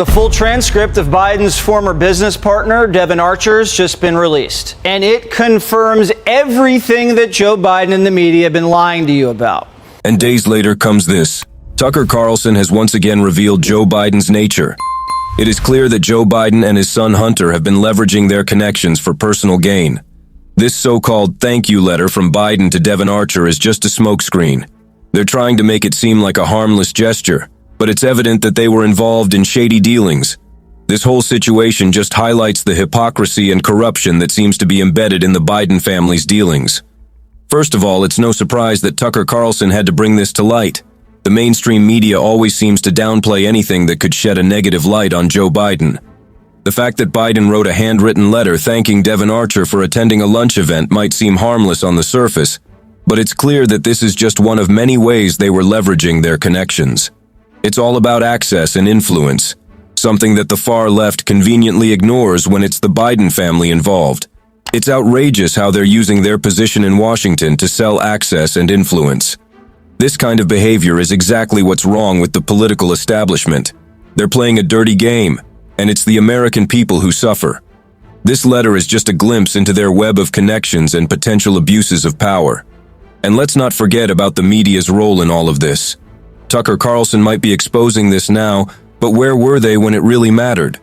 The full transcript of Biden's former business partner, Devon Archer, has just been released. And it confirms everything that Joe Biden and the media have been lying to you about. And days later comes this. Tucker Carlson has once again revealed Joe Biden's nature. It is clear that Joe Biden and his son Hunter have been leveraging their connections for personal gain. This so-called thank you letter from Biden to Devon Archer is just a smokescreen. They're trying to make it seem like a harmless gesture, but it's evident that they were involved in shady dealings. This whole situation just highlights the hypocrisy and corruption that seems to be embedded in the Biden family's dealings. First of all, it's no surprise that Tucker Carlson had to bring this to light. The mainstream media always seems to downplay anything that could shed a negative light on Joe Biden. The fact that Biden wrote a handwritten letter thanking Devon Archer for attending a lunch event might seem harmless on the surface, but it's clear that this is just one of many ways they were leveraging their connections. It's all about access and influence, something that the far left conveniently ignores when it's the Biden family involved. It's outrageous how they're using their position in Washington to sell access and influence. This kind of behavior is exactly what's wrong with the political establishment. They're playing a dirty game, and it's the American people who suffer. This letter is just a glimpse into their web of connections and potential abuses of power. And let's not forget about the media's role in all of this. Tucker Carlson might be exposing this now, but where were they when it really mattered?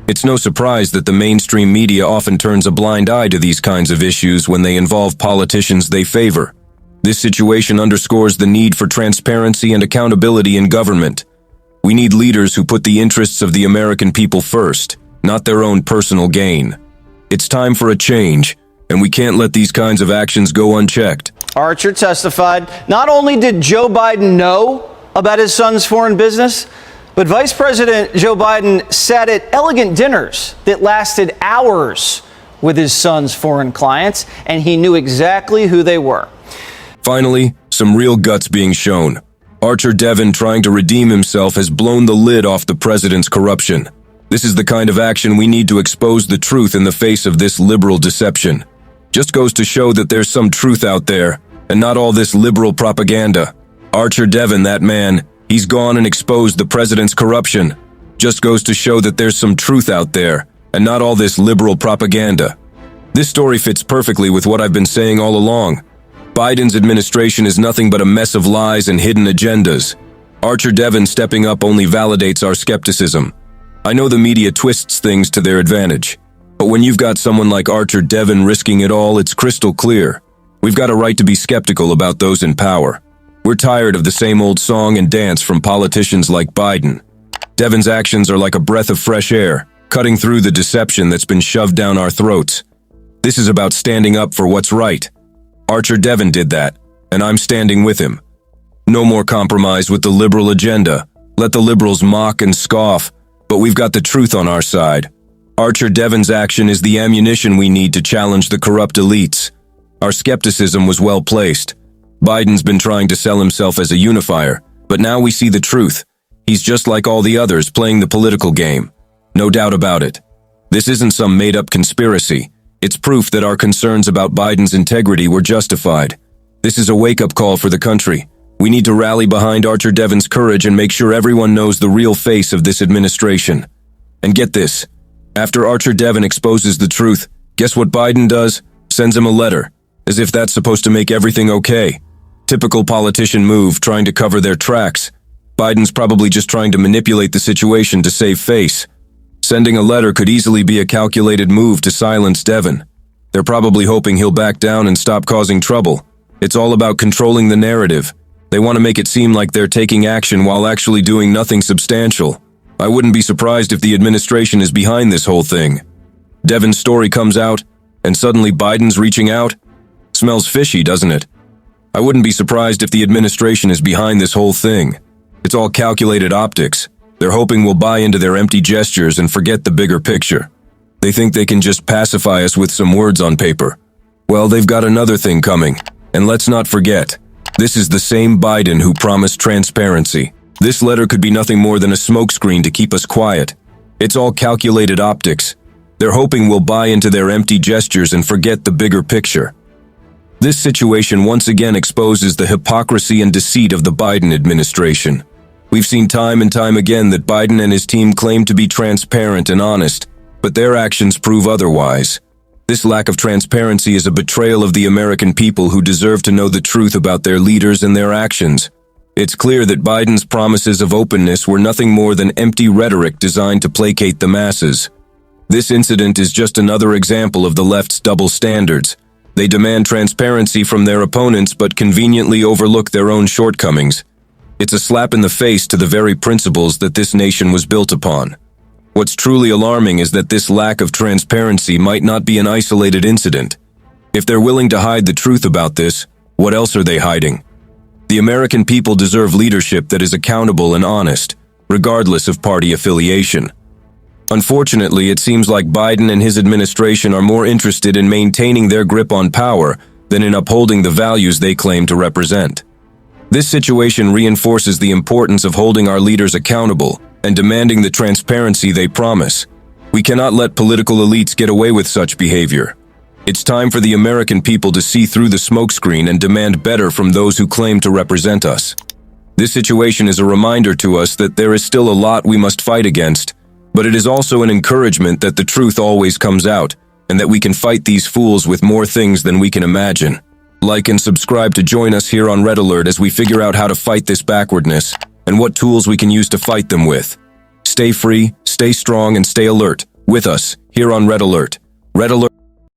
It's no surprise that the mainstream media often turns a blind eye to these kinds of issues when they involve politicians they favor. This situation underscores the need for transparency and accountability in government. We need leaders who put the interests of the American people first, not their own personal gain. It's time for a change, and we can't let these kinds of actions go unchecked. Archer testified not only did Joe Biden know about his son's foreign business, but Vice President Joe Biden sat at elegant dinners that lasted hours with his son's foreign clients, and he knew exactly who they were. Finally, some real guts being shown. Archer Devon, trying to redeem himself, has blown the lid off the president's corruption. This is the kind of action we need to expose the truth in the face of this liberal deception. Just goes to show that there's some truth out there, and not all this liberal propaganda. Archer Devon, that man, he's gone and exposed the president's corruption. Just goes to show that there's some truth out there, and not all this liberal propaganda. This story fits perfectly with what I've been saying all along. Biden's administration is nothing but a mess of lies and hidden agendas. Archer Devon stepping up only validates our skepticism. I know the media twists things to their advantage, but when you've got someone like Archer Devon risking it all, it's crystal clear. We've got a right to be skeptical about those in power. We're tired of the same old song and dance from politicians like Biden. Devon's actions are like a breath of fresh air, cutting through the deception that's been shoved down our throats. This is about standing up for what's right. Archer Devon did that, and I'm standing with him. No more compromise with the liberal agenda. Let the liberals mock and scoff, but we've got the truth on our side. Archer Devon's action is the ammunition we need to challenge the corrupt elites. Our skepticism was well placed. Biden's been trying to sell himself as a unifier, but now we see the truth. He's just like all the others, playing the political game. No doubt about it. This isn't some made-up conspiracy. It's proof that our concerns about Biden's integrity were justified. This is a wake-up call for the country. We need to rally behind Archer Devon's courage and make sure everyone knows the real face of this administration. And get this, after Archer Devon exposes the truth, guess what Biden does? Sends him a letter, as if that's supposed to make everything okay. Typical politician move, trying to cover their tracks. Biden's probably just trying to manipulate the situation to save face. Sending a letter could easily be a calculated move to silence Devon. They're probably hoping he'll back down and stop causing trouble. It's all about controlling the narrative. They want to make it seem like they're taking action while actually doing nothing substantial. I wouldn't be surprised if the administration is behind this whole thing. Devon's story comes out, and suddenly Biden's reaching out? Smells fishy, doesn't it? I wouldn't be surprised if the administration is behind this whole thing. It's all calculated optics. They're hoping we'll buy into their empty gestures and forget the bigger picture. They think they can just pacify us with some words on paper. Well, they've got another thing coming. And let's not forget, this is the same Biden who promised transparency. This letter could be nothing more than a smokescreen to keep us quiet. It's all calculated optics. They're hoping we'll buy into their empty gestures and forget the bigger picture. This situation once again exposes the hypocrisy and deceit of the Biden administration. We've seen time and time again that Biden and his team claim to be transparent and honest, but their actions prove otherwise. This lack of transparency is a betrayal of the American people who deserve to know the truth about their leaders and their actions. It's clear that Biden's promises of openness were nothing more than empty rhetoric designed to placate the masses. This incident is just another example of the left's double standards. They demand transparency from their opponents but conveniently overlook their own shortcomings. It's a slap in the face to the very principles that this nation was built upon. What's truly alarming is that this lack of transparency might not be an isolated incident. If they're willing to hide the truth about this, what else are they hiding? The American people deserve leadership that is accountable and honest, regardless of party affiliation. Unfortunately, it seems like Biden and his administration are more interested in maintaining their grip on power than in upholding the values they claim to represent. This situation reinforces the importance of holding our leaders accountable and demanding the transparency they promise. We cannot let political elites get away with such behavior. It's time for the American people to see through the smokescreen and demand better from those who claim to represent us. This situation is a reminder to us that there is still a lot we must fight against, but it is also an encouragement that the truth always comes out, and that we can fight these fools with more things than we can imagine. Like and subscribe to join us here on Red Alert as we figure out how to fight this backwardness, and what tools we can use to fight them with. Stay free, stay strong, and stay alert with us here on Red Alert. Red Alert.